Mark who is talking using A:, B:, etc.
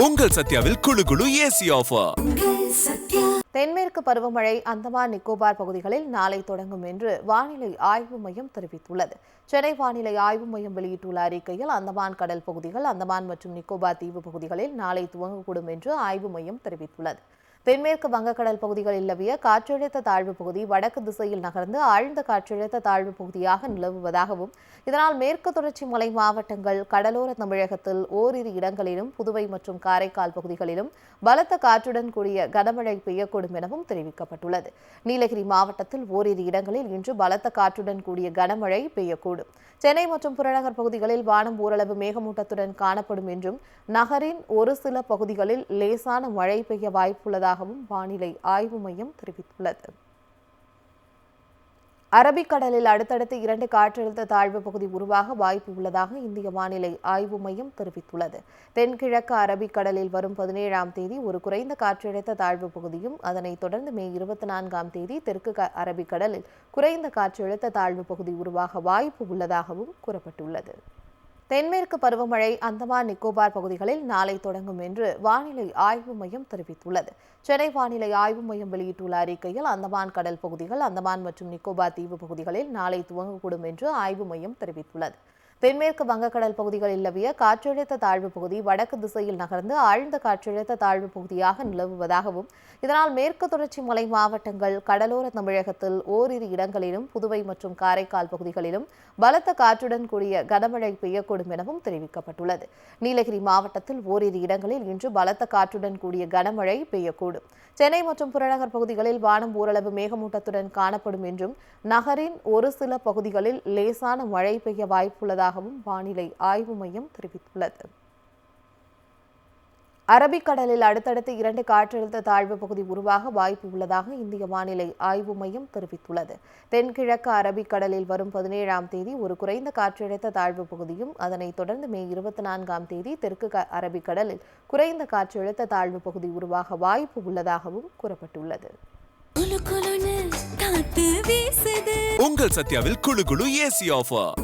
A: உங்கள் சத்யாவில் குளு குளு ஏசி ஆஃபர்.
B: தென்மேற்கு பருவமழை அந்தமான் நிக்கோபார் பகுதிகளில் நாளை தொடங்கும் என்று வானிலை ஆய்வு மையம் தெரிவித்துள்ளது. சென்னை வானிலை ஆய்வு மையம் வெளியிட்டுள்ள அறிக்கையில் அந்தமான் கடல் பகுதிகள், அந்தமான் மற்றும் நிக்கோபார் தீவு பகுதிகளில் நாளை துவங்கக்கூடும் என்று ஆய்வு மையம் தெரிவித்துள்ளது. தென்மேற்கு வங்கக்கடல் பகுதிகளில் நிலவிய காற்றழுத்த தாழ்வு பகுதி வடக்கு திசையில் நகர்ந்து ஆழ்ந்த காற்றழுத்த தாழ்வு பகுதியாக நிலவுவதாகவும், இதனால் மேற்கு தொடர்ச்சி மலை மாவட்டங்கள், கடலோர தமிழகத்தில் ஓரிரு இடங்களிலும், புதுவை மற்றும் காரைக்கால் பகுதிகளிலும் பலத்த காற்றுடன் கூடிய கனமழை பெய்யக்கூடும் எனவும் தெரிவிக்கப்பட்டுள்ளது. நீலகிரி மாவட்டத்தில் ஓரிரு இடங்களில் இன்று பலத்த காற்றுடன் கூடிய கனமழை பெய்யக்கூடும். சென்னை மற்றும் புறநகர் பகுதிகளில் வானம் ஓரளவு மேகமூட்டத்துடன் காணப்படும் என்றும், நகரின் ஒரு சில பகுதிகளில் லேசான மழை பெய்ய வாய்ப்புள்ளதாகவும் வானிலை ஆய்வு மையம் தெரிவித்துள்ளது. அரபிக்கடலில் அடுத்தடுத்து 2 காற்றழுத்த தாழ்வு பகுதி உருவாக வாய்ப்பு உள்ளதாக இந்திய வானிலை ஆய்வு மையம் தெரிவித்துள்ளது. தென்கிழக்கு அரபிக்கடலில் வரும் 17ஆம் தேதி ஒரு குறைந்த காற்றழுத்த தாழ்வு பகுதியும், அதனைத் தொடர்ந்து மே 24ஆம் தேதி தெற்கு அரபிக்கடலில் குறைந்த காற்றழுத்த தாழ்வு பகுதி உருவாக வாய்ப்பு உள்ளதாகவும் கூறப்பட்டுள்ளது. தென்மேற்கு பருவமழை அந்தமான் நிக்கோபார் பகுதிகளில் நாளை தொடங்கும் என்று வானிலை ஆய்வு மையம் தெரிவித்துள்ளது. சென்னை வானிலை ஆய்வு மையம் வெளியிட்டுள்ள அறிக்கையில் அந்தமான் கடல் பகுதிகள், அந்தமான் மற்றும் நிக்கோபார் தீவு பகுதிகளில் நாளை துவங்கக்கூடும் என்று ஆய்வு மையம் தெரிவித்துள்ளது. தென்மேற்கு வங்கக்கடல் பகுதிகளில் நிலவிய காற்றழுத்த தாழ்வு பகுதி வடக்கு திசையில் நகர்ந்து ஆழ்ந்த காற்றழுத்த தாழ்வு பகுதியாக நிலவுவதாகவும், இதனால் மேற்கு தொடர்ச்சி மலை மாவட்டங்கள், கடலோர தமிழகத்தில் ஓரிரு இடங்களிலும், புதுவை மற்றும் காரைக்கால் பகுதிகளிலும் பலத்த காற்றுடன் கூடிய கனமழை பெய்யக்கூடும் எனவும் தெரிவிக்கப்பட்டுள்ளது. நீலகிரி மாவட்டத்தில் ஓரிரு இடங்களில் இன்று பலத்த காற்றுடன் கூடிய கனமழை பெய்யக்கூடும். சென்னை மற்றும் புறநகர் பகுதிகளில் வானம் ஓரளவு மேகமூட்டத்துடன் காணப்படும் என்றும், நகரின் ஒரு சில பகுதிகளில் லேசான மழை பெய்ய வாய்ப்புள்ளதாகவும் வானிலை ஆய்வு மையம் தெரிவித்துள்ளது. அரபிக்கடலில் அடுத்தடுத்து 2 காற்றழுத்த தாழ்வு பகுதி உருவாக வாய்ப்பு உள்ளதாக இந்திய வானிலை ஆய்வு மையம் தெரிவித்துள்ளது. தென்கிழக்கு அரபிக்கடலில் வரும் 17ஆம் தேதி ஒரு குறைந்த காற்றழுத்த தாழ்வு பகுதியும், அதனைத் தொடர்ந்து மே 24ஆம் தேதி தெற்கு அரபிக்கடலில் குறைந்த காற்றழுத்த தாழ்வு பகுதி உருவாக வாய்ப்பு உள்ளதாகவும் கூறப்பட்டுள்ளது.
A: உங்கள் சத்யாவில் குளு குளு ஏசி ஆஃபர்.